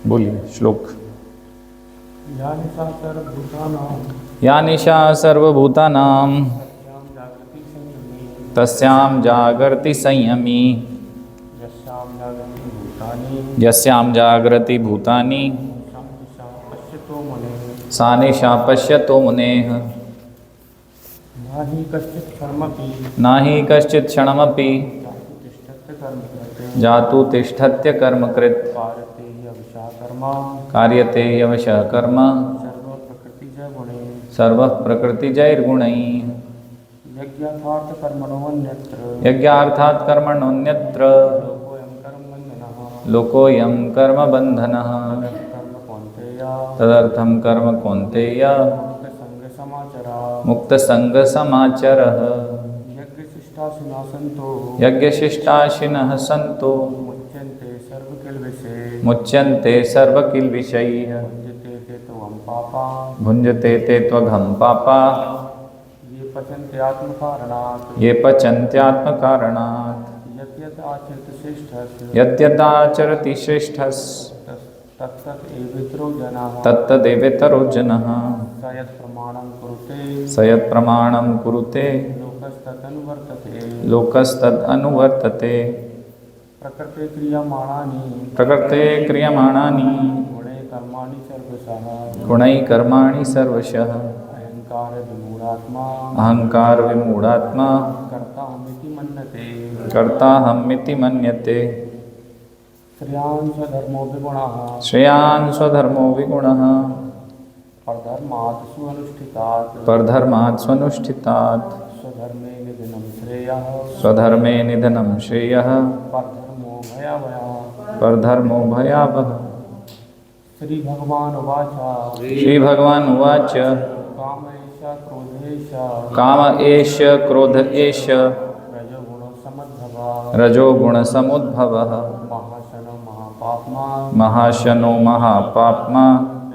बोलिए श्लोक। या निशा सर्वभूतानां या निशा सर्वभूतानां तस्यां जागृति संयमी तस्यां जागर्ति संयमी यस्यां जागृति भूतानि यस्यां जागृति भूतानि सा पश्यतो मुनेः सा निशा पश्यतो मुनेः न हि कश्चित् कर्मपि न हि कश्चित् क्षणमपि जातु तिष्ठत्य कर्मकृत् जातु तिष्ठत्य कर्मकृत् कारते ह्यवशः कर्म कार्यते ह्यवशः कर्म सर्वप्रकृतिजगुणे सर्वः प्रकृतिजैर्गुणैः यज्ञार्थार्थकर्मणोऽन्यत्र यज्ञार्थात् कर्मणोऽन्यत्र लोकोऽयं कर्मबन्धनः लोकोऽयं कर्मबन्धनः कर्म कौन्तेय तदर्थं कर्म कौन्तेय मुक्तसङ्गसमाचरः मुक्तसङ्गसमाचरः यज्ञशिष्टाशिनः सन्तो यज्ञशिष्टाशिनः सन्तो मुच्यन्ते सर्वकिल्बिषे मुच्यन्ते सर्वकिल्बिषैः भुञ्जते ते त्वं पापा भुञ्जते ते त्वघं पापा ये पचन्ते आत्मकारणात् ये पचन्त्यात्मकारणात् यद्यत् आचरति श्रेष्ठस्य यद्यदाचरति श्रेष्ठस् तत्तत् एवेतरो जनाः तत्तदेवेतरो जनः स यत् प्रमाणं कुरुते स यत्प्रमाणं कुरुते लोकस्तदनुवर्तते लोकस्तदनुवर्तते प्रकृते क्रियमाणानि प्रकृते क्रियमाणानि गुणे कर्माणि सर्वशः गुणैः कर्माणि सर्वशः अहङ्कारविमूढात्मा अहङ्कारविमूढात्मा कर्ताहमिति मन्यते कर्ताहमिति मन्यते श्रेयान् स्वधर्मो विगुणः श्रेयान् स्वधर्मो विगुणः परधर्मात् सुअनुष्ठितात् परधर्मात् स्वनुष्ठितात् स्वधर्मे निधनं श्रेयः स्वधर्मे निधनं श्रेयः परधर्मो भयावहः परधर्मो भयावहः। श्रीभगवानुवाच श्रीभगवान् उवाच काम एष क्रोधेश काम एष क्रोध एष रजोगुणसमुद्भवः रजोगुणसमुद्भवः महाशनो महापाप्मा महाशनो महापाप्मा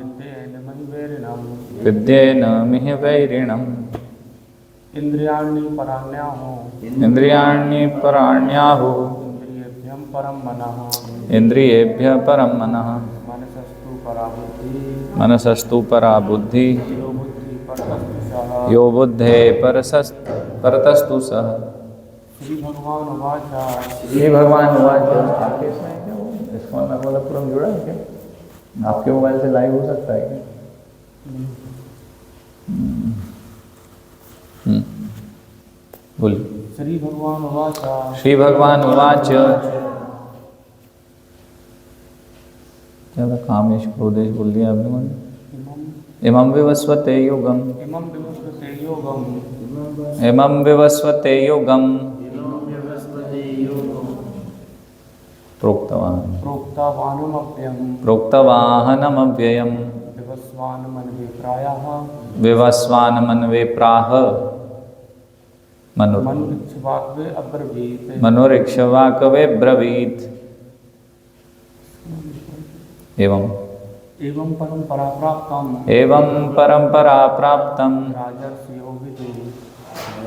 विद्येन महिवेरिणम् विद्येन मिहवैरिणम् इन्द्रियाणि पराण्याहुः इन्द्रियाण्यपराण्याहुः इन्द्रियेभ्यः परं मनः इन्द्रियेभ्यः परं मनः मनसस्तु परा बुद्धिः मनसस्तु परा बुद्धि यो बुद्धिः परतस्तु सः यो बुद्धे परतस्तु सः। श्रीभगवानुवाच श्री भगवान उवाच। आपके इसमें है क्या वो इसको नकुलपुरम जुड़ा है क्या? आपके मोबाइल से लाइव हो सकता है क्या? बोलिए। श्रीभगवानुवाच श्री भगवान उवाच। क्या था? कामेश क्रोधेश बोल दिया आपने मुझे। इमं विवस्वते योगम इमं विवस्वते योगम् इमं विवस्वते योगम प्रोक्तवाहनमव्ययम् विवस्वान् मनवे प्राह मनुरिक्ष्वाक्वे अब्रवीत् मनोरिक्ष्वाकवे ब्रवीत्। एवं परंपरा प्राप्तम् एवं परंपरा प्राप्तम् राजर्षयो विदुः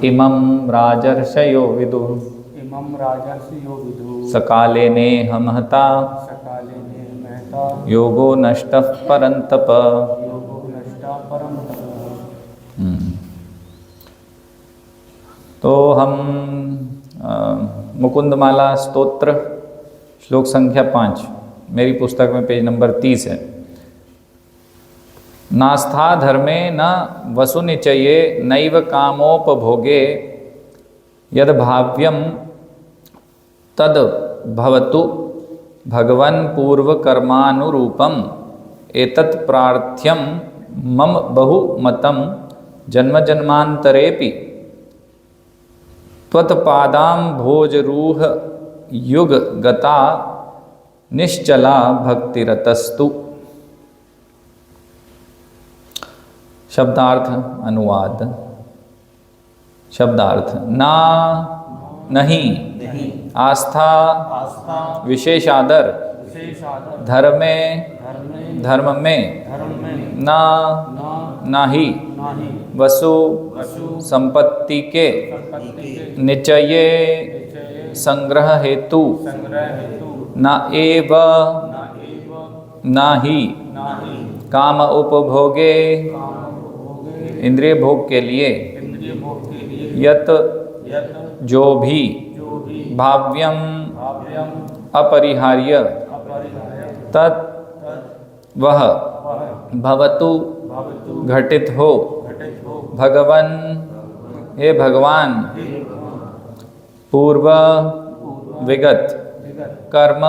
इमं राजर्षयो विदुः इमं राजर्षयो विदुः सकाले नेह महता सकाले महता योगो नष्टः परन्तप। योगो नष्टा परम तप। तो हम मुकुंदमाला स्तोत्र श्लोक संख्या 5 मेरी पुस्तक में पेज नंबर 30 है। नास्था धर्मे न वसुनिचये नैव कामोपभोगे यद भाव्यम तद भवतु भगवन् पूर्वकर्मानुरूपम एतत् प्रार्थ्यम मम बहुमतं जन्म जन्मांतरेपि त्वत्पादाम्भोजरूह युग गता निश्चला भक्तिरतस्तु। शब्दार्थ अनुवाद। शब्दार्थ ना नहीं आस्था विशेषादर धर्मे धर्म में ना नाही वसु संपत्ति के निचये संग्रह हेतु न एव नाही नाही काम उपभोगे भोगे इंद्रिय भोग के लिए इंद्रिय भोग के लिए यत यत जो भी जो भी भाव्यम भाव्यम अपरिहार्य अपरिहार्य तत् तत् वह वह भवतु भवतु घटित हो घटित हो भगवन हे भगवान पूर्व विगत विगत कर्म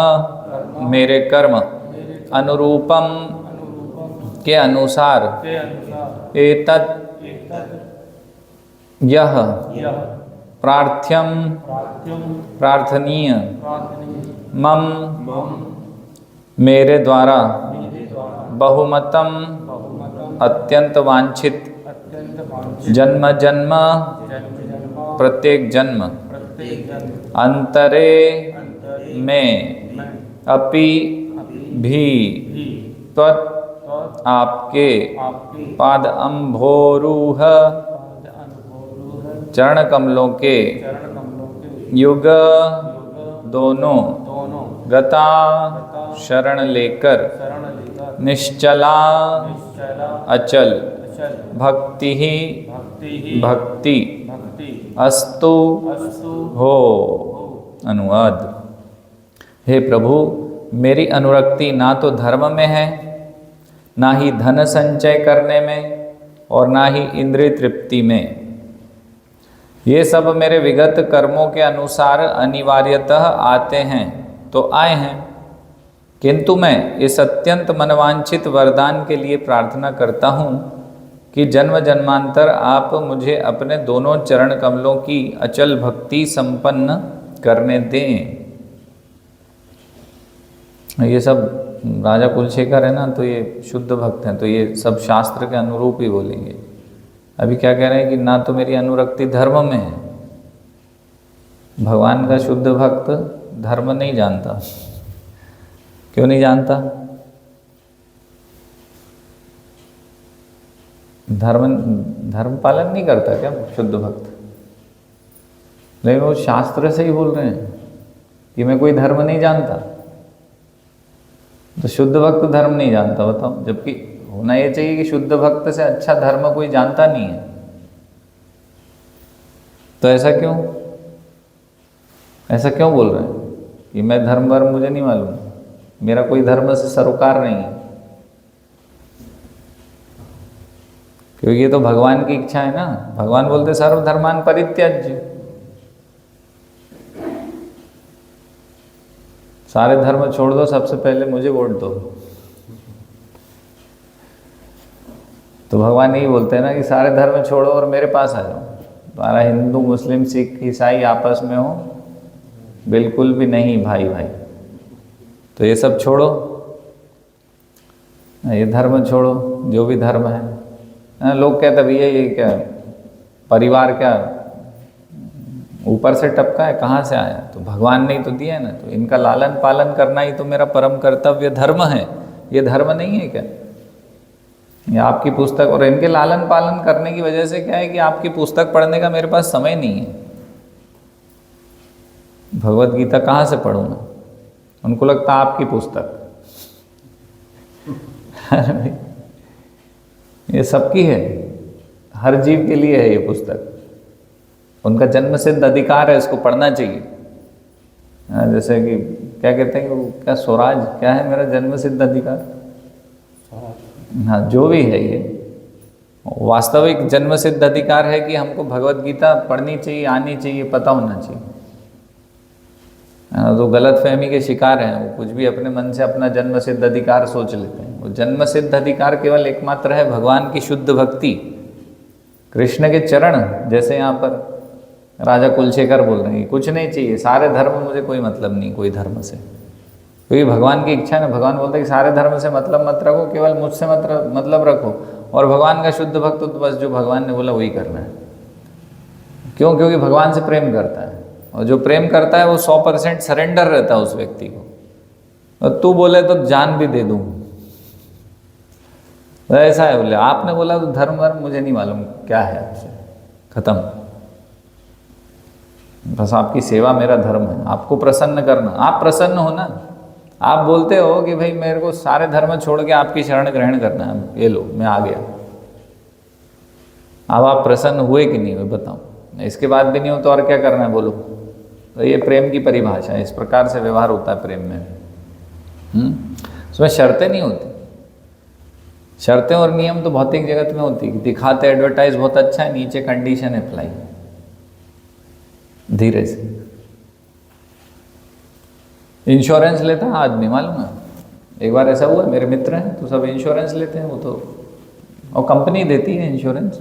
मेरे कर्म मेरे अनुरूपम अनुरूपम के अनुसार के अनुसार एतत् एक यह यह प्रार्थ्यम प्रार्थ्यम प्रार्थनीय प्रार्थनीय मम मम मेरे द्वारा मेरे द्वारा बहुमतम बहुमतम अत्यंत वांछित अत्यंत वांछित जन्म जन्म जन्म जन्म प्रत्येक जन्म प्रत्येक जन्म अंतरे अंतरे में में अपि भी भी त्वत् तत् आपके आपके पाद अम्भोरुह पाद अनुभव चरण कमलों के चरण कमलों के युग योग दोनों दोनों गता शरण लेकर शरण लेकर निश्चला निश्चला अचल अचल भक्ति ही भक्ति ही भक्ति भक्ति अस्तु अस्तु हो। अनुवाद। हे प्रभु, मेरी अनुरक्ति ना तो धर्म में है, ना ही धन संचय करने में, और ना ही इंद्रिय तृप्ति में। ये सब मेरे विगत कर्मों के अनुसार अनिवार्यतः आते हैं तो आए हैं, किंतु मैं इस अत्यंत मनवांछित वरदान के लिए प्रार्थना करता हूँ कि जन्म जन्मांतर आप मुझे अपने दोनों चरण कमलों की अचल भक्ति संपन्न करने दें। ये सब राजा कुलशेखर है ना, तो ये शुद्ध भक्त हैं, तो ये सब शास्त्र के अनुरूप ही बोलेंगे। अभी क्या कह रहे हैं कि ना तो मेरी अनुरक्ति धर्म में है, भगवान का शुद्ध भक्त धर्म नहीं जानता। क्यों नहीं जानता? धर्म पालन नहीं करता क्या शुद्ध भक्त? लेकिन वो शास्त्र से ही बोल रहे हैं कि मैं कोई धर्म नहीं जानता। तो शुद्ध भक्त धर्म नहीं जानता, बताओ। जबकि होना ये चाहिए कि शुद्ध भक्त से अच्छा धर्म कोई जानता नहीं है। तो ऐसा क्यों बोल रहे हैं कि मैं धर्म वर्म मुझे नहीं मालूम, मेरा कोई धर्म से सरोकार नहीं है? क्योंकि ये तो भगवान की इच्छा है ना। भगवान बोलते सर्वधर्मान परित्यज्य, सारे धर्म छोड़ दो, सबसे पहले मुझे वोट दो। तो भगवान यही बोलते हैं ना कि सारे धर्म छोड़ो और मेरे पास आ जाओ। तुम्हारा हिंदू मुस्लिम सिख ईसाई आपस में हो, बिल्कुल भी नहीं भाई भाई। तो ये सब छोड़ो, ये धर्म छोड़ो, जो भी धर्म है। लोग कहते भैया ये क्या परिवार क्या ऊपर से टपका है, कहाँ से आया? तो भगवान ने ही तो दिया है ना, तो इनका लालन पालन करना ही तो मेरा परम कर्तव्य धर्म है। ये धर्म नहीं है क्या? ये आपकी पुस्तक, और इनके लालन पालन करने की वजह से क्या है कि आपकी पुस्तक पढ़ने का मेरे पास समय नहीं है। भगवत गीता कहाँ से पढ़ूँ मैं? उनको लगता आपकी पुस्तक। ये सबकी है, हर जीव के लिए है ये पुस्तक। उनका जन्म सिद्ध अधिकार है, इसको पढ़ना चाहिए। जैसे कि क्या कहते हैं कि वो क्या स्वराज क्या है मेरा जन्म सिद्ध अधिकार? हाँ, जो भी है ये वास्तविक जन्म सिद्ध अधिकार है कि हमको भगवत गीता पढ़नी चाहिए, आनी चाहिए, पता होना चाहिए। तो गलत फहमी के शिकार हैं, वो कुछ भी अपने मन से अपना जन्म सिद्ध अधिकार सोच लेते हैं। वो जन्म सिद्ध अधिकार केवल एकमात्र है भगवान की शुद्ध भक्ति, कृष्ण के चरण। जैसे यहाँ पर राजा कुलशेखर बोल रहे हैं कुछ नहीं चाहिए, सारे धर्म मुझे कोई मतलब नहीं कोई धर्म से, क्योंकि भगवान की इच्छा है ना। भगवान बोलते हैं कि सारे धर्म से मतलब मत रखो, केवल मुझसे मतलब रखो। और भगवान का शुद्ध भक्त तो बस जो भगवान ने बोला वही करना है। क्यों? क्योंकि भगवान से प्रेम करता है, और जो प्रेम करता है वो 100% सरेंडर रहता है उस व्यक्ति को। और तू बोले तो जान भी दे दूँ, तो ऐसा है। बोले आपने बोला तो धर्म वर्म मुझे नहीं मालूम क्या है, आपसे खत्म। बस आपकी सेवा मेरा धर्म है, आपको प्रसन्न करना। आप प्रसन्न हो ना, आप बोलते हो कि भाई मेरे को सारे धर्म छोड़ के आपकी शरण ग्रहण करना है, ये लो मैं आ गया। अब आप प्रसन्न हुए कि नहीं हुए बताओ? इसके बाद भी नहीं हो तो और क्या करना है बोलो? तो ये प्रेम की परिभाषा है, इस प्रकार से व्यवहार होता है प्रेम में। उसमें शर्तें नहीं होती। शर्तें और नियम तो भौतिक जगत में होती है, दिखाते एडवर्टाइज बहुत अच्छा है, नीचे कंडीशन अप्लाई धीरे से। इंश्योरेंस लेता है आदमी, मालूम है? एक बार ऐसा हुआ, मेरे मित्र हैं तो सब इंश्योरेंस लेते हैं वो तो, और कंपनी देती है इंश्योरेंस,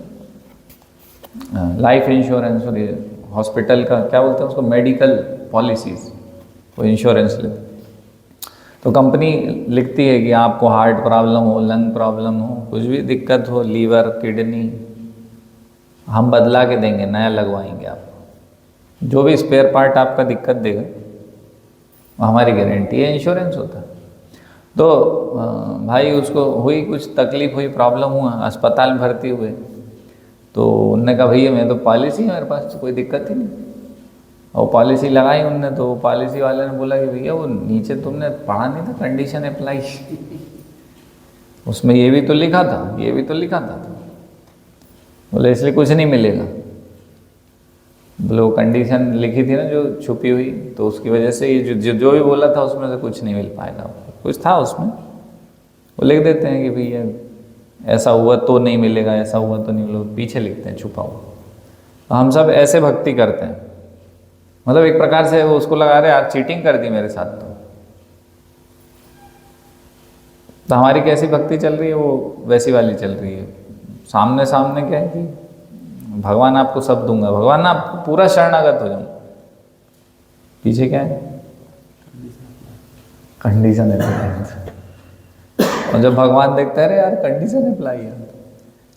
लाइफ इंश्योरेंस और ये हॉस्पिटल का क्या बोलते हैं उसको, मेडिकल पॉलिसीज, वो इंश्योरेंस लेते हैं। तो कंपनी लिखती है कि आपको हार्ट प्रॉब्लम हो, लंग प्रॉब्लम हो, कुछ भी दिक्कत हो, लीवर किडनी, हम बदला के देंगे, नया लगवाएंगे आपको। जो भी स्पेयर पार्ट आपका दिक्कत देगा हमारी गारंटी है, इंश्योरेंस होता है। तो भाई उसको हुई कुछ तकलीफ हुई, प्रॉब्लम हुआ, अस्पताल में भर्ती हुए, तो उनने कहा भैया मैं तो पॉलिसी है मेरे पास, तो कोई दिक्कत ही नहीं। और पॉलिसी लगाई उनने, तो पॉलिसी वाले ने बोला कि भैया वो नीचे तुमने पढ़ा नहीं था कंडीशन अप्लाई, उसमें ये भी तो लिखा था, ये भी तो लिखा था। बोले इसलिए कुछ नहीं मिलेगा। बोले वो कंडीशन लिखी थी ना जो छुपी हुई, तो उसकी वजह से ये जो भी बोला था उसमें से कुछ नहीं मिल पाएगा। कुछ था उसमें, वो लिख देते हैं कि भैया ऐसा हुआ तो नहीं मिलेगा, ऐसा हुआ तो नहीं मिलेगा, पीछे लिखते हैं छुपा हुआ। तो हम सब ऐसे भक्ति करते हैं, मतलब एक प्रकार से वो उसको लगा रहे यार चीटिंग कर दी मेरे साथ। तो हमारी कैसी भक्ति चल रही है, वो वैसी वाली चल रही है। सामने सामने क्या है कि भगवान आपको सब दूंगा, भगवान आपको पूरा शरणागत हो जाऊं, पीछे क्या है कंडीशन है। और जब भगवान देखते हैं अरे यार कंडीशन अप्लाई है,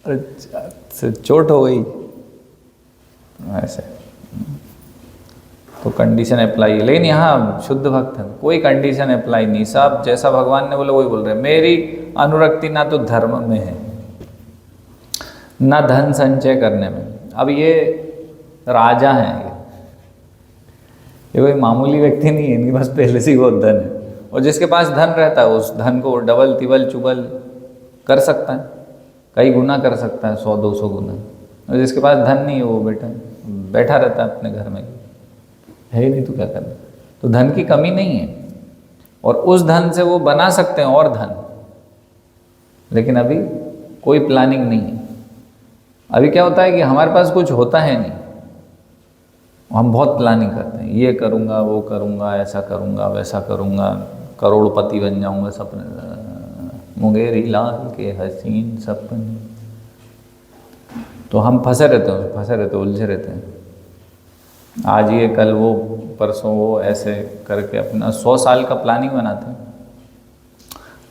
अरे चोट हो गई ऐसे, तो कंडीशन अप्लाई है। लेकिन यहाँ शुद्ध भक्त है, कोई कंडीशन अप्लाई नहीं, सब जैसा भगवान ने बोला वही बोल रहे हैं। मेरी अनुरक्ति ना तो धर्म में है ना धन संचय करने में। अब ये राजा हैं, ये कोई मामूली व्यक्ति नहीं है, इनके पास पहले से ही बहुत धन है, और जिसके पास धन रहता है उस धन को डबल तिबल चुगल कर सकता है, कई गुना कर सकता है, 100-200 गुना। और जिसके पास धन नहीं है वो बैठा रहता है अपने घर में, है ही नहीं तो क्या करना। तो धन की कमी नहीं है, और उस धन से वो बना सकते हैं और धन, लेकिन अभी कोई प्लानिंग नहीं है। अभी क्या होता है कि हमारे पास कुछ होता है नहीं, हम बहुत प्लानिंग करते हैं, ये करूँगा वो करूँगा, ऐसा करूँगा वैसा करूँगा, करोड़पति बन जाऊँगा, सपने मुंगेरी लाल के हसीन सपने। तो हम फंसे रहते उलझे रहते हैं, आज ये कल वो परसों वो, ऐसे करके अपना 100 साल का प्लानिंग बनाते हैं।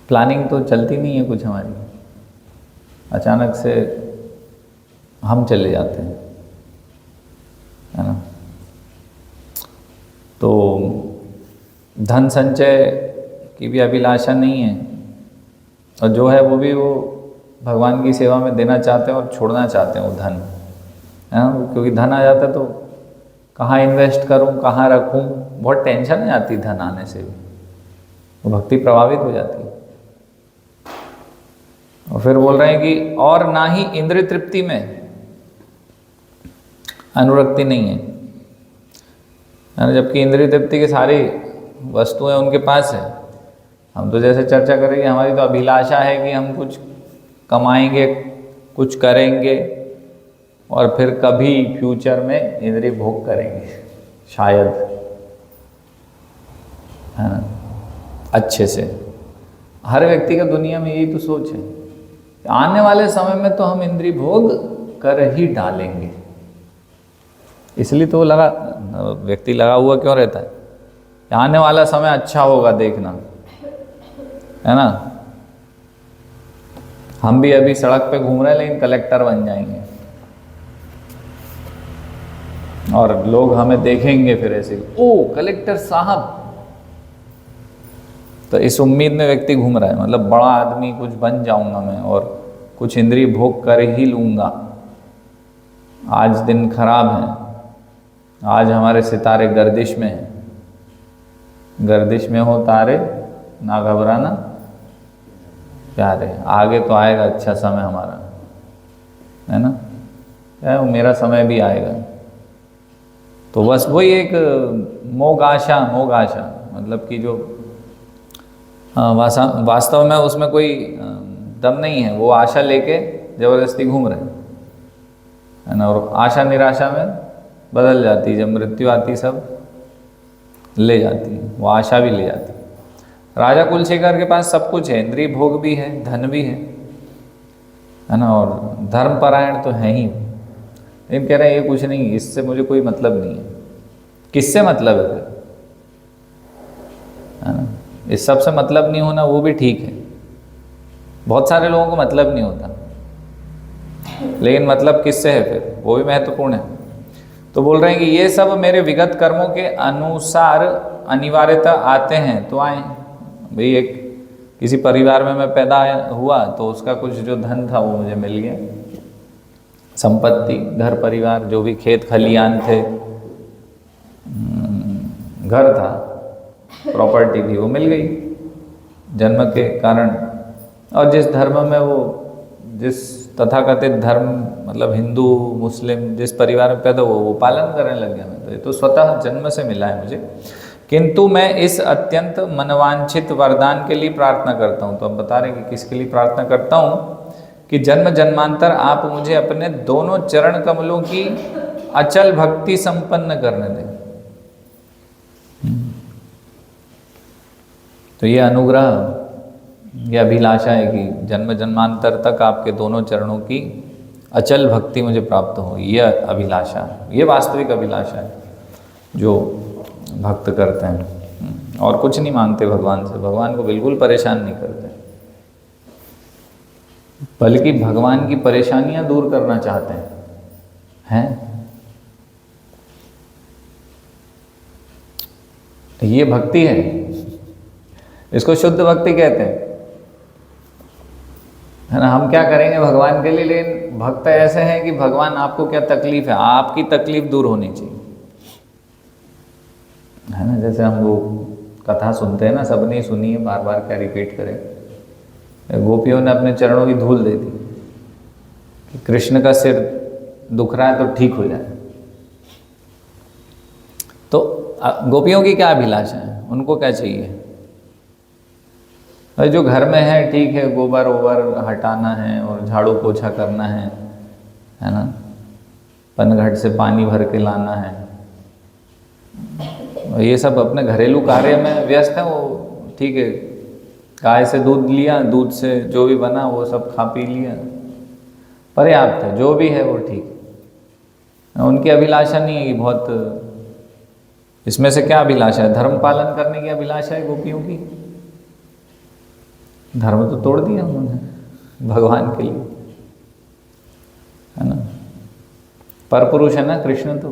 प्लानिंग तो चलती नहीं है कुछ हमारी, अचानक से हम चले जाते हैं, है ना। तो धन संचय की भी अभिलाषा नहीं है, और जो है वो भी वो भगवान की सेवा में देना चाहते हैं और छोड़ना चाहते हैं वो धन, है ना। क्योंकि धन आ जाता है तो कहाँ इन्वेस्ट करूं, कहाँ रखूं, बहुत टेंशन नहीं आती धन आने से भी, वो भक्ति प्रभावित हो जाती है। और फिर बोल रहे हैं कि और ना ही इंद्रिय तृप्ति में अनुरक्ति नहीं है, जबकि इंद्रिय तृप्ति की सारी वस्तुएं उनके पास है। हम तो जैसे चर्चा करेंगे, हमारी तो अभिलाषा है कि हम कुछ कमाएंगे, कुछ करेंगे, और फिर कभी फ्यूचर में इंद्रिय भोग करेंगे शायद, है ना, अच्छे से। हर व्यक्ति का दुनिया में यही तो सोच है, आने वाले समय में तो हम इंद्रिय भोग कर ही डालेंगे। इसलिए तो व्यक्ति लगा हुआ क्यों रहता है, आने वाला समय अच्छा होगा देखना, है ना। हम भी अभी सड़क पे घूम रहे हैं लेकिन कलेक्टर बन जाएंगे, और लोग हमें देखेंगे फिर ऐसे, ओ कलेक्टर साहब। तो इस उम्मीद में व्यक्ति घूम रहा है, मतलब बड़ा आदमी कुछ बन जाऊंगा मैं और कुछ इंद्रिय भोग कर ही लूंगा। आज दिन खराब है, आज हमारे सितारे गर्दिश में हैं, गर्दिश में हो तारे ना घबराना, प्यारे, आगे तो आएगा अच्छा समय हमारा, है ना, क्या मेरा समय भी आएगा। तो बस वही एक मोग आशा मतलब कि जो वास्तव में उसमें कोई दम नहीं है, वो आशा लेके ज़बरदस्ती घूम रहे हैं, है ना। और आशा निराशा में बदल जाती है, जब मृत्यु आती सब ले जाती है, वो आशा भी ले जाती है। राजा कुलशेखर के पास सब कुछ है, इंद्रिय भोग भी है, धन भी है ना, और धर्मपरायण तो है ही, लेकिन कह रहे हैं ये कुछ नहीं, इससे मुझे कोई मतलब नहीं है। किससे मतलब है ना, इस सब से मतलब नहीं होना वो भी ठीक है, बहुत सारे लोगों को मतलब नहीं होता, लेकिन मतलब किससे है फिर, वो भी महत्वपूर्ण है। तो बोल रहे हैं कि ये सब मेरे विगत कर्मों के अनुसार अनिवार्यता आते हैं तो आए। भाई एक किसी परिवार में मैं पैदा हुआ तो उसका कुछ जो धन था वो मुझे मिल गया, संपत्ति, घर परिवार, जो भी खेत खलियान थे, घर था, प्रॉपर्टी थी, वो मिल गई जन्म के कारण। और जिस धर्म में वो, जिस तथाकथित धर्म मतलब हिंदू मुस्लिम जिस परिवार में पैदा हुआ वो पालन करने लग गया मैं, तो ये तो स्वतः जन्म से मिला है मुझे। किंतु मैं इस अत्यंत मनवांछित वरदान के लिए प्रार्थना करता हूँ। तो अब बता रहे कि किसके लिए प्रार्थना करता हूँ, कि जन्म जन्मांतर आप मुझे अपने दोनों चरण कमलों की अचल भक्ति संपन्न करने दें। तो ये अनुग्रह, ये अभिलाषा है कि जन्म जन्मांतर तक आपके दोनों चरणों की अचल भक्ति मुझे प्राप्त हो, यह अभिलाषा है, ये वास्तविक अभिलाषा है जो भक्त करते हैं। और कुछ नहीं मांगते भगवान से, भगवान को बिल्कुल परेशान नहीं करते, बल्कि भगवान की परेशानियां दूर करना चाहते हैं। ये भक्ति है, इसको शुद्ध भक्ति कहते हैं, है ना। हम क्या करेंगे भगवान के लिए, लेकिन भक्त ऐसे हैं कि भगवान आपको क्या तकलीफ है, आपकी तकलीफ दूर होनी चाहिए, है ना। जैसे हम वो कथा सुनते हैं ना, सबने ही सुनी है, बार बार क्या रिपीट करें। गोपियों ने अपने चरणों की धूल दे दी कि कृष्ण का सिर दुख रहा है तो ठीक हो जाए। तो गोपियों की क्या अभिलाषा है, उनको क्या चाहिए, जो घर में है ठीक है, गोबर ओबर हटाना है और झाड़ू पोछा करना है ना, पनघट से पानी भर के लाना है, और ये सब अपने घरेलू कार्य में व्यस्त है। वो ठीक है, गाय से दूध लिया, दूध से जो भी बना वो सब खा पी लिया, पर्याप्त है, जो भी है वो ठीक। उनकी अभिलाषा नहीं है कि बहुत, इसमें से क्या अभिलाषा है, धर्म पालन करने की अभिलाषा है गोपियों की। धर्म तो तोड़ दिया उन्होंने भगवान के लिए, है ना। परपुरुष है ना कृष्ण तो,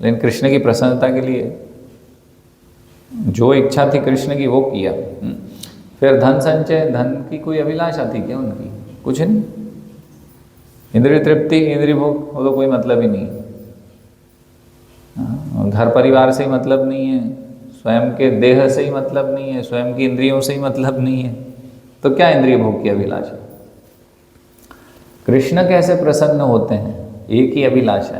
लेकिन कृष्ण की प्रसन्नता के लिए जो इच्छा थी कृष्ण की वो किया। फिर धन संचय, धन की कोई अभिलाषा थी क्या उनकी, कुछ नहीं। इंद्रिय तृप्ति, इंद्रिय भोग, वो तो कोई मतलब ही नहीं। घर परिवार से ही मतलब नहीं है, स्वयं के देह से ही मतलब नहीं है, स्वयं की इंद्रियों से ही मतलब नहीं है, तो क्या इंद्रिय भोग की अभिलाषा। कृष्ण कैसे प्रसन्न होते हैं, एक ही अभिलाषा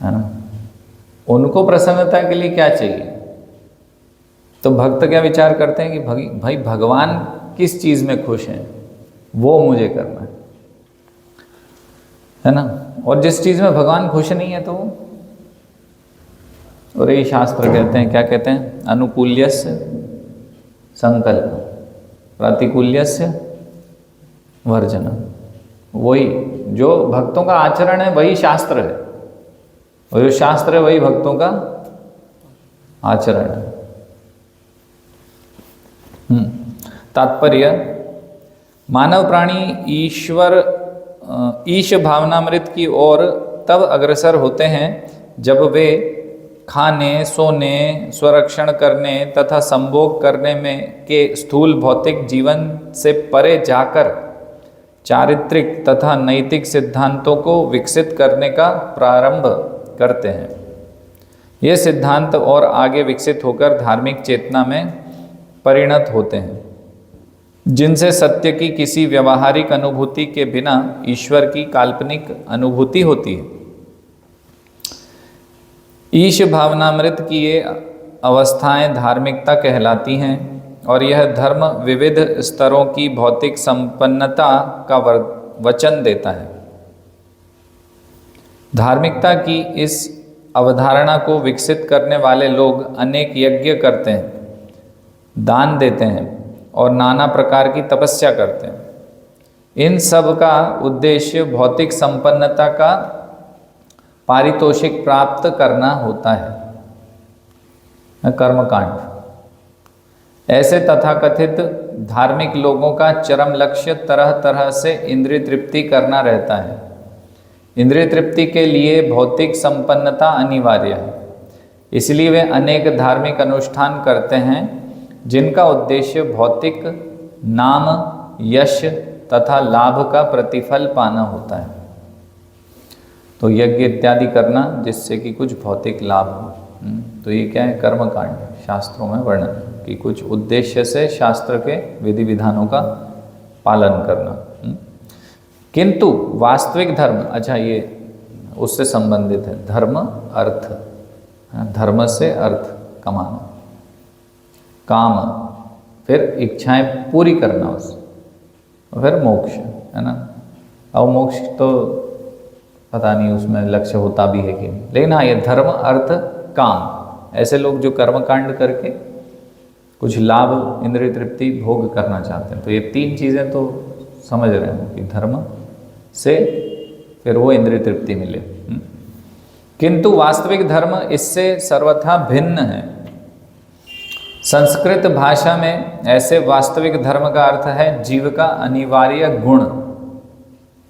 है ना। उनको प्रसन्नता के लिए क्या चाहिए, तो भक्त क्या विचार करते हैं कि भाई भगवान किस चीज में खुश हैं वो मुझे करना है ना। और जिस चीज में भगवान खुश नहीं है तो, और ये शास्त्र कहते हैं, क्या कहते हैं, अनुकूल्यस्य संकल्प, प्रतिकूल्यस्य वर्जन। वही जो भक्तों का आचरण है वही शास्त्र है, और जो शास्त्र है वही भक्तों का आचरण है। तात्पर्य, मानव प्राणी ईश भावनामृत की ओर तब अग्रसर होते हैं जब वे खाने, सोने, स्वरक्षण करने तथा संभोग करने में के स्थूल भौतिक जीवन से परे जाकर चारित्रिक तथा नैतिक सिद्धांतों को विकसित करने का प्रारंभ करते हैं। ये सिद्धांत और आगे विकसित होकर धार्मिक चेतना में परिणत होते हैं, जिनसे सत्य की किसी व्यवहारिक अनुभूति के बिना ईश्वर की काल्पनिक अनुभूति होती है। ईश भावनामृत की ये अवस्थाएं धार्मिकता कहलाती हैं और यह धर्म विविध स्तरों की भौतिक संपन्नता का वचन देता है। धार्मिकता की इस अवधारणा को विकसित करने वाले लोग अनेक यज्ञ करते हैं, दान देते हैं और नाना प्रकार की तपस्या करते हैं। इन सब का उद्देश्य भौतिक संपन्नता का पारितोषिक प्राप्त करना होता है, कर्मकांड। ऐसे तथाकथित धार्मिक लोगों का चरम लक्ष्य तरह तरह से इंद्रिय तृप्ति करना रहता है। इंद्रिय तृप्ति के लिए भौतिक संपन्नता अनिवार्य है, इसलिए वे अनेक धार्मिक अनुष्ठान करते हैं जिनका उद्देश्य भौतिक नाम, यश तथा लाभ का प्रतिफल पाना होता है। तो यज्ञ इत्यादि करना जिससे कि कुछ भौतिक लाभ हो। तो ये क्या है? कर्मकांड, शास्त्रों में वर्णन कि कुछ उद्देश्य से शास्त्र के विधि विधानों का पालन करना। किंतु वास्तविक धर्म, अच्छा ये उससे संबंधित है, धर्म अर्थ, धर्म से अर्थ कमाना, काम, फिर इच्छाएं पूरी करना उससे, और फिर मोक्ष, है ना। अब मोक्ष तो पता नहीं उसमें लक्ष्य होता भी है कि नहीं, लेकिन हाँ ये धर्म अर्थ काम, ऐसे लोग जो कर्मकांड करके कुछ लाभ, इंद्रिय तृप्ति, भोग करना चाहते हैं। तो ये तीन चीज़ें तो समझ रहे हो कि धर्म से फिर वो इंद्रिय तृप्ति मिले। किंतु वास्तविक धर्म इससे सर्वथा भिन्न है। संस्कृत भाषा में ऐसे वास्तविक धर्म का अर्थ है जीव का अनिवार्य गुण।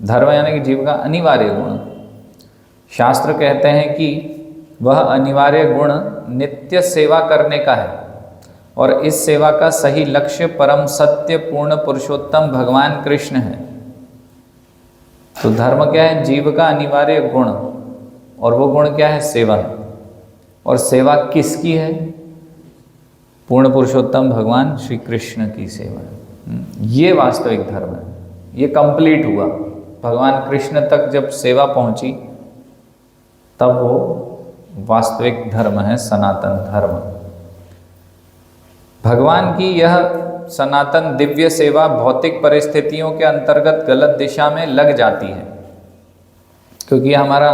धर्म यानी कि जीव का अनिवार्य गुण। शास्त्र कहते हैं कि वह अनिवार्य गुण नित्य सेवा करने का है और इस सेवा का सही लक्ष्य परम सत्य पूर्ण पुरुषोत्तम भगवान कृष्ण है। तो धर्म क्या है? जीव का अनिवार्य गुण, और वो गुण क्या है? सेवा है। और सेवा किसकी है? पूर्ण पुरुषोत्तम भगवान श्री कृष्ण की सेवा है। ये वास्तविक धर्म है, ये कंप्लीट हुआ। भगवान कृष्ण तक जब सेवा पहुंची तब वो वास्तविक धर्म है, सनातन धर्म। भगवान की यह सनातन दिव्य सेवा भौतिक परिस्थितियों के अंतर्गत गलत दिशा में लग जाती है, क्योंकि यह हमारा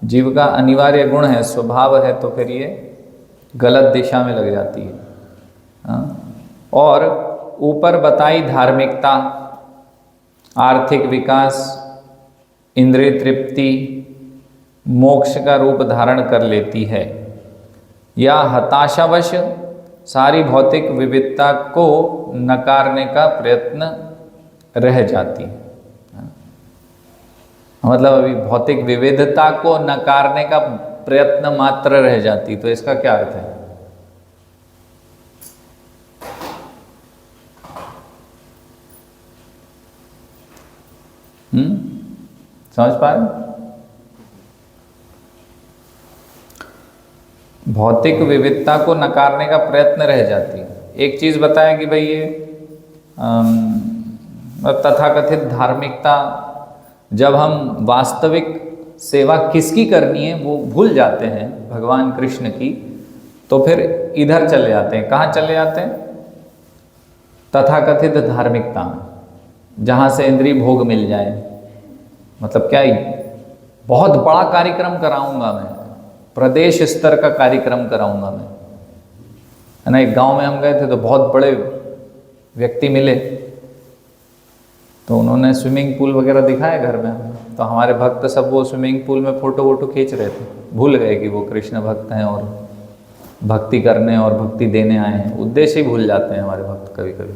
जीव का अनिवार्य गुण है, स्वभाव है, तो फिर ये गलत दिशा में लग जाती है। और ऊपर बताई धार्मिकता, आर्थिक विकास, इंद्रिय तृप्ति, मोक्ष का रूप धारण कर लेती है, या हताशावश सारी भौतिक विविधता को नकारने का प्रयत्न रह जाती है। मतलब अभी भौतिक विविधता को नकारने का प्रयत्न मात्र रह जाती, तो इसका क्या अर्थ है? समझ पा रहे? भौतिक विविधता को नकारने का प्रयत्न रह जाती है। एक चीज बताया कि भाई ये तथाकथित धार्मिकता, जब हम वास्तविक सेवा किसकी करनी है वो भूल जाते हैं, भगवान कृष्ण की, तो फिर इधर चले जाते हैं। कहाँ चले जाते हैं? तथाकथित धार्मिकता में, जहाँ से इंद्रिय भोग मिल जाए। मतलब क्या ही बहुत बड़ा कार्यक्रम कराऊंगा मैं, प्रदेश स्तर का कार्यक्रम कराऊंगा मैं, है ना। एक गांव में हम गए थे तो बहुत बड़े व्यक्ति मिले, तो उन्होंने स्विमिंग पूल वगैरह दिखाया घर में, तो हमारे भक्त सब वो स्विमिंग पूल में फोटो वोटो खींच रहे थे। भूल गए कि वो कृष्ण भक्त हैं और भक्ति करने और भक्ति देने आए हैं। उद्देश्य ही भूल जाते हैं हमारे भक्त कभी कभी।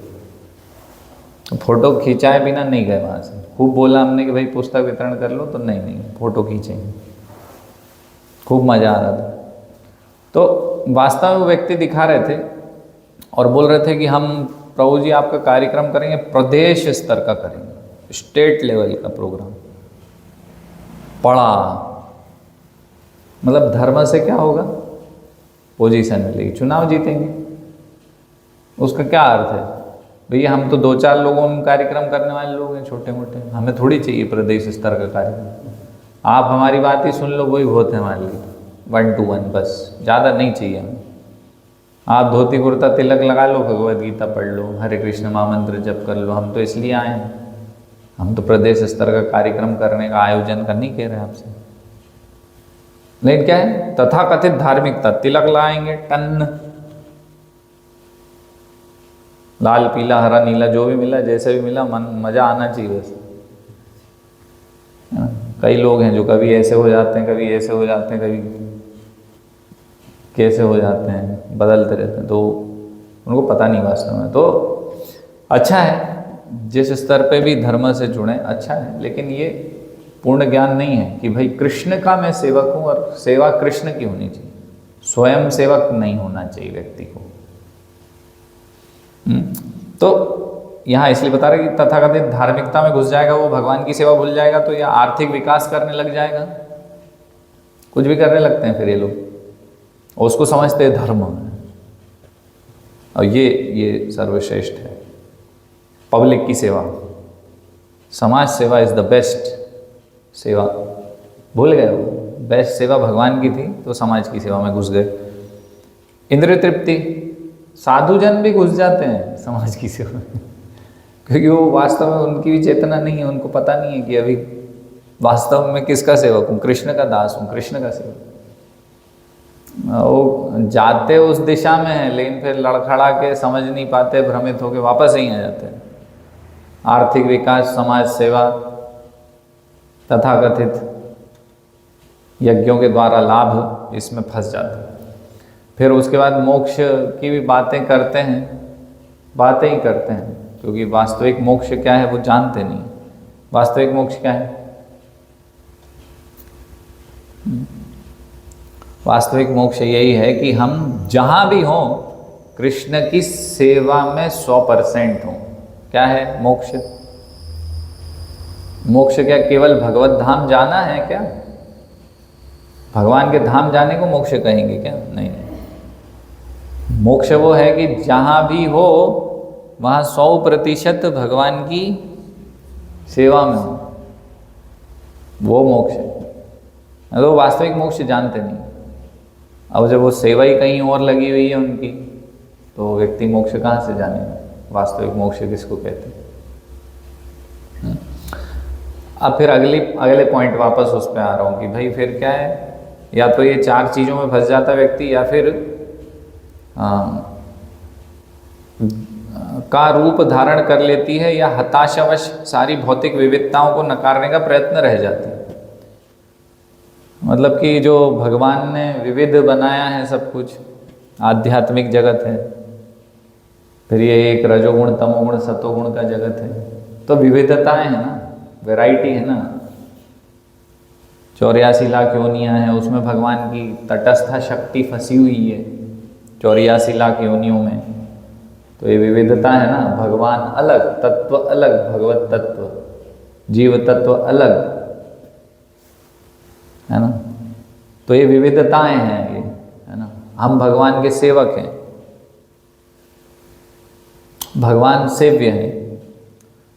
तो फोटो खिंचाए बिना नहीं गए वहाँ से। खूब बोला हमने कि भाई पुस्तक वितरण कर लो, तो नहीं फोटो खींचेंगे। खूब मज़ा आ रहा था। तो वास्तव में वो व्यक्ति दिखा रहे थे और बोल रहे थे कि हम प्रभु जी आपका कार्यक्रम करेंगे, प्रदेश स्तर का करेंगे, स्टेट लेवल का प्रोग्राम। पढ़ा मतलब धर्म से क्या होगा? पोजीशन मिलेगी, चुनाव जीतेंगे। उसका क्या अर्थ है? भैया हम तो 2-4 लोगों में कार्यक्रम करने वाले लोग हैं, छोटे मोटे, हमें थोड़ी चाहिए प्रदेश स्तर का कार्यक्रम। आप हमारी बात ही सुन लो, वही बहुत है हमारे लिए, 1 to 1 बस, ज़्यादा नहीं चाहिए हमें। आप धोती कुर्ता तिलक लगा लो, भगवद गीता पढ़ लो, हरे कृष्ण महामंत्र जप कर लो, हम तो इसलिए आए हैं। हम तो प्रदेश स्तर का कार्यक्रम करने का आयोजन करने कह रहे हैं आपसे। लेकिन क्या है, तथाकथित धार्मिकता, तिलक लगाएंगे टन, लाल पीला हरा नीला जो भी मिला, जैसे भी मिला, मन मज़ा आना चाहिए बस। कई लोग हैं जो कभी ऐसे हो जाते हैं, कभी ऐसे हो जाते हैं, कभी कैसे हो जाते हैं, बदलते रहते हैं, तो उनको पता नहीं वास्तव में। तो अच्छा है जिस स्तर पे भी धर्म से जुड़े, अच्छा है, लेकिन ये पूर्ण ज्ञान नहीं है कि भाई कृष्ण का मैं सेवक हूँ और सेवा कृष्ण की होनी चाहिए, स्वयं सेवक नहीं होना चाहिए व्यक्ति को। तो यहाँ इसलिए बता रहे कि तथाकथित धार्मिकता में घुस जाएगा वो, भगवान की सेवा भूल जाएगा, तो यह आर्थिक विकास करने लग जाएगा, कुछ भी करने लगते हैं फिर ये लोग, और उसको समझते हैं धर्म। और ये सर्वश्रेष्ठ है, पब्लिक की सेवा, समाज सेवा इज़ द बेस्ट सेवा। भूल गए वो, बेस्ट सेवा भगवान की थी तो समाज की सेवा में घुस गए। इंद्रिय तृप्ति, साधुजन भी घुस जाते हैं समाज की सेवा में, क्योंकि वो वास्तव में उनकी भी चेतना नहीं है, उनको पता नहीं है कि अभी वास्तव में किसका सेवक हूँ, कृष्ण का दास हूँ, कृष्ण का सेवक। वो जाते उस दिशा में है, लेकिन फिर लड़खड़ा के समझ नहीं पाते, भ्रमित होकर वापस ही आ जाते हैं। आर्थिक विकास, समाज सेवा, तथाकथित यज्ञों के द्वारा लाभ, इसमें फंस जाते हैं। फिर उसके बाद मोक्ष की भी बातें करते हैं, बातें ही करते हैं, क्योंकि वास्तविक मोक्ष क्या है वो जानते नहीं। वास्तविक मोक्ष क्या है? वास्तविक मोक्ष यही है कि हम जहाँ भी हों कृष्ण की सेवा में 100% हों। क्या है मोक्ष? मोक्ष क्या केवल भगवत धाम जाना है क्या? भगवान के धाम जाने को मोक्ष कहेंगे क्या? नहीं। मोक्ष वो है कि जहाँ भी हो वहाँ 100% भगवान की सेवा में हो, वो मोक्ष है। तो वास्तविक मोक्ष जानते नहीं। अब जब वो सेवा ही कहीं और लगी हुई है उनकी, तो व्यक्ति मोक्ष कहाँ से जानेगा? वास्तविक मोक्ष किसको कहते हैं? अब फिर अगले पॉइंट वापस उस पर आ रहा हूँ कि भाई फिर क्या है, या तो ये 4 चीज़ों में फंस जाता व्यक्ति, या फिर का रूप धारण कर लेती है, या हताशावश सारी भौतिक विविधताओं को नकारने का प्रयत्न रह जाती है। मतलब कि जो भगवान ने विविध बनाया है सब कुछ, आध्यात्मिक जगत है, फिर ये एक रजोगुण तमोगुण सतोगुण का जगत है, तो विविधताएं हैं ना, वैरायटी है ना। 84 लाख योनियाँ हैं, उसमें भगवान की तटस्थ शक्ति फंसी हुई है 84 लाख योनियों में। तो ये विविधता है ना, भगवान अलग, तत्व अलग, भगवत तत्व, जीव तत्व अलग है ना। तो ये विविधताएं हैं, ये है ना। हम भगवान के सेवक हैं, भगवान सेव्य है,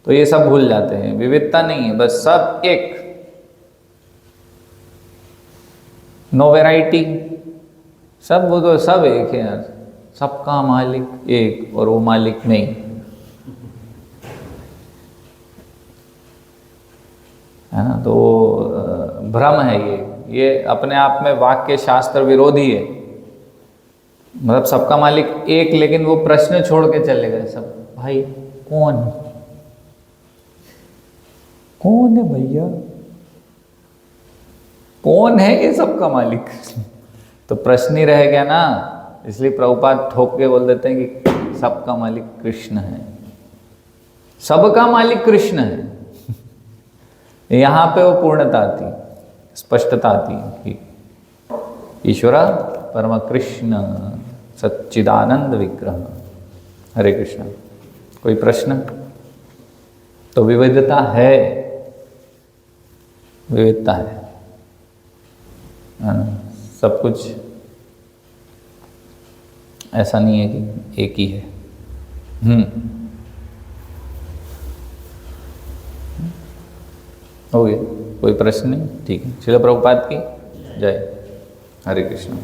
तो ये सब भूल जाते हैं। विविधता नहीं है, बस सब एक, नो वैरायटी, सब वो तो सब एक है यार, सबका मालिक एक और वो मालिक नहीं, है ना। तो भ्रम है ये अपने आप में वाक्य शास्त्र विरोधी है। मतलब सबका मालिक एक, लेकिन वो प्रश्न छोड़ के चले गए सब, भाई कौन है भैया, कौन है ये सबका मालिक? तो प्रश्न ही रह गया ना। इसलिए प्रभुपाद ठोक के बोल देते हैं कि सबका मालिक कृष्ण है, सबका मालिक कृष्ण है। यहाँ पे वो पूर्णता आती, स्पष्टता आती है कि ईश्वरा परम कृष्ण सच्चिदानंद विग्रह। हरे कृष्ण। कोई प्रश्न? तो विविधता है, विविधता है ना। सब कुछ ऐसा नहीं है कि एक ही है। हो गया, कोई प्रश्न नहीं? ठीक है, श्रील प्रभुपाद की जय। हरे कृष्ण।